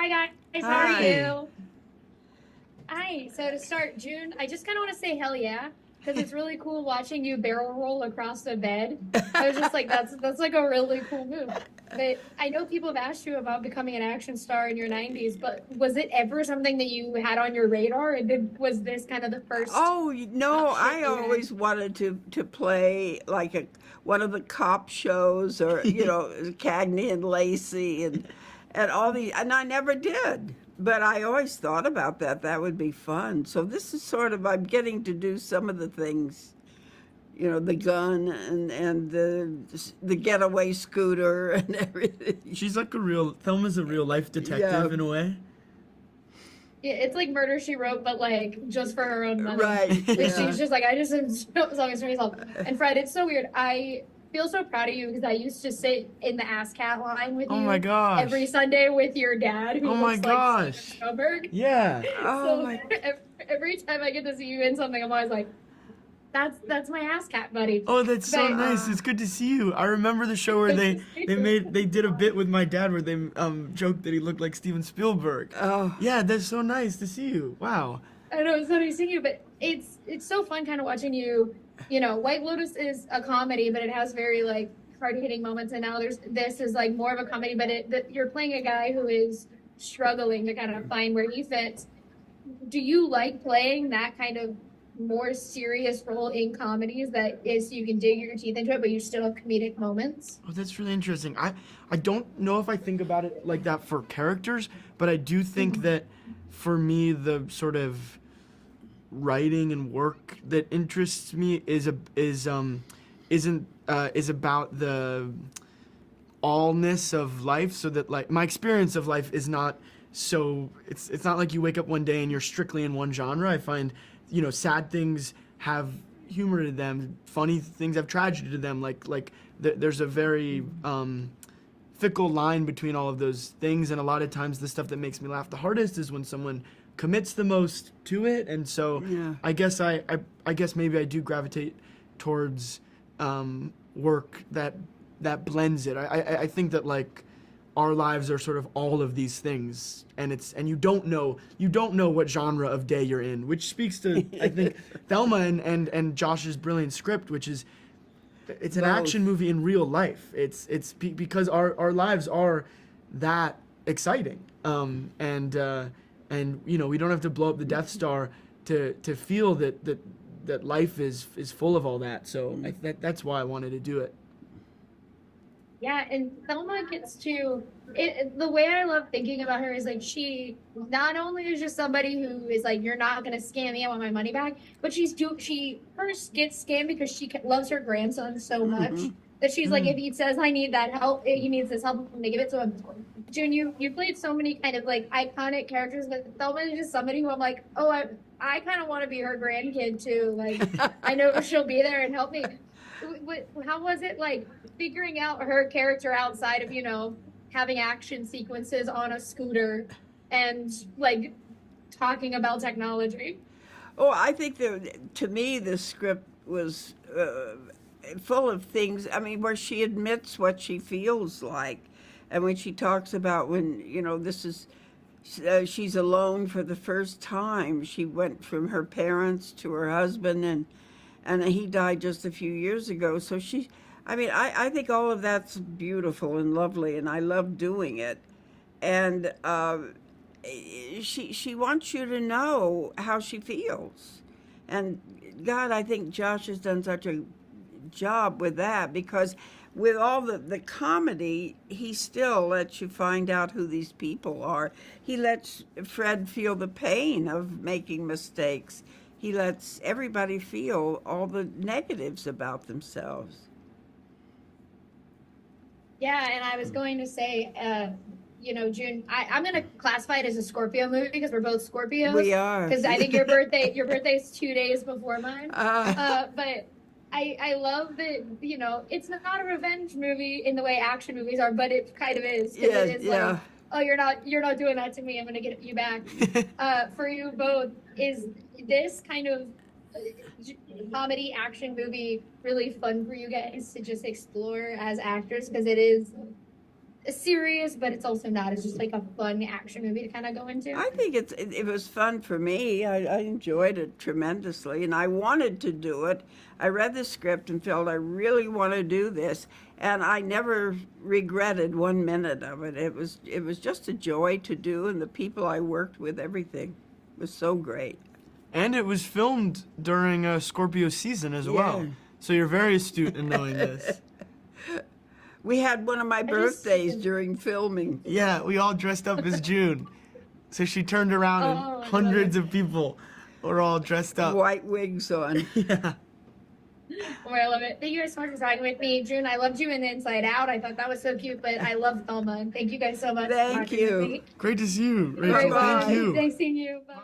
Hi guys, how are Hi. you? Hi. So to start, June, I just kind of want to say hell yeah, because it's really cool watching you barrel roll across the bed. I was just like, that's like a really cool move. But I know people have asked you about becoming an action star in your 90s, but was it ever something that you had on your radar? And was this kind of the first Oh, no, option I you had? always wanted to play like one of the cop shows or, Cagney and Lacey and all the and I never did. But I always thought about that. That would be fun. So this is sort of I'm getting to do some of the things, the gun and the getaway scooter and everything. She's like Thelma's a real life Yeah, detective in a way. Yeah, it's like Murder She Wrote, but like just for her own money. right. Like Yeah. she's just like, I just am so always for myself. And Fred, it's so weird. I feel so proud of you because I used to sit in the ASCAT line with Oh my you every gosh. Sunday with your dad, who Oh my looks like Steven gosh. Spielberg. Yeah. Oh So my. every time I get to see you in something, I'm always like, that's my ASCAT buddy. Oh, that's so But nice. It's good to see you. I remember the show where they did a bit with my dad where they joked that he looked like Steven Spielberg. Oh. Yeah, that's so nice to see you. Wow. I know it's not nice seeing you, but it's so fun kind of watching you. You know, White Lotus is a comedy, but it has very like hard hitting moments, and now this is like more of a comedy, but you're playing a guy who is struggling to kind of find where he fits. Do you like playing that kind of more serious role in comedies that is you can dig your teeth into it, but you still have comedic moments? Oh, that's really interesting. I don't know if I think about it like that for characters, but I do think that for me the sort of writing and work that interests me is about the allness of life, so that like my experience of life is not so it's not like you wake up one day and you're strictly in one genre. I find sad things have humor to them, funny things have tragedy to them, there's a very fickle line between all of those things, and a lot of times the stuff that makes me laugh the hardest is when someone commits the most to it. And so Yeah. I guess I guess maybe I do gravitate towards work that blends it. I think that like our lives are sort of all of these things, and you don't know what genre of day you're in, which speaks to I think Thelma and Josh's brilliant script, which is it's an Both. action movie in real life. Because our lives are that exciting, and we don't have to blow up the Death Star to feel that life is full of all that. So that's why I wanted to do it. Yeah, and Thelma gets to it. The way I love thinking about her is like she not only is just somebody who is like, you're not gonna scam me, I want my money back, but she first gets scammed because she loves her grandson so much that she's like, if he says I need that help, he needs this help, I'm gonna give it to him. June, you played so many kind of like iconic characters, but Thelma is just somebody who I'm like, oh, I kind of want to be her grandkid too. Like, I know she'll be there and help me. How was it like figuring out her character outside of having action sequences on a scooter and like talking about technology? Oh, I think that to me the script was full of things. I mean, where she admits what she feels like, and when she talks about when this is she's alone for the first time. She went from her parents to her husband, and he died just a few years ago. So I think all of that's beautiful and lovely, and I love doing it. And she wants you to know how she feels. And God, I think Josh has done such a job with that, because with all the comedy, he still lets you find out who these people are. He lets Fred feel the pain of making mistakes. He lets everybody feel all the negatives about themselves. Yeah, and I was going to say, June, I'm going to classify it as a Scorpio movie because we're both Scorpios. We are. Because I think your birthday's 2 days before mine. Uh, But I love that, it's not a revenge movie in the way action movies are, but it kind of is. 'Cause yeah, it is yeah. like, oh, you're not doing that to me. I'm going to get you back. For you both, is this kind of comedy action movie really fun for you guys to just explore as actors? Because it is serious, but it's also not. It's just like a fun action movie to kind of go into. I think it was fun for me. I enjoyed it tremendously, and I wanted to do it. I read the script and felt I really want to do this, and I never regretted 1 minute of it. It was just a joy to do, and the people I worked with, everything was so great. And it was filmed during Scorpio season as well. Yeah. So you're very astute in knowing this. We had one of my just- birthdays during filming. Yeah, we all dressed up as June. So she turned around Oh, I and love hundreds it. of people were all dressed up. White wigs on. Yeah. Oh, I love it. Thank you guys so much for talking with me. June, I loved you in Inside Out. I thought that was so cute, but I love Thelma. And thank you guys so much. Thank for talking with you. me. Great to see you, All right, Rachel. Bye. Thank you. Thanks seeing you. Bye.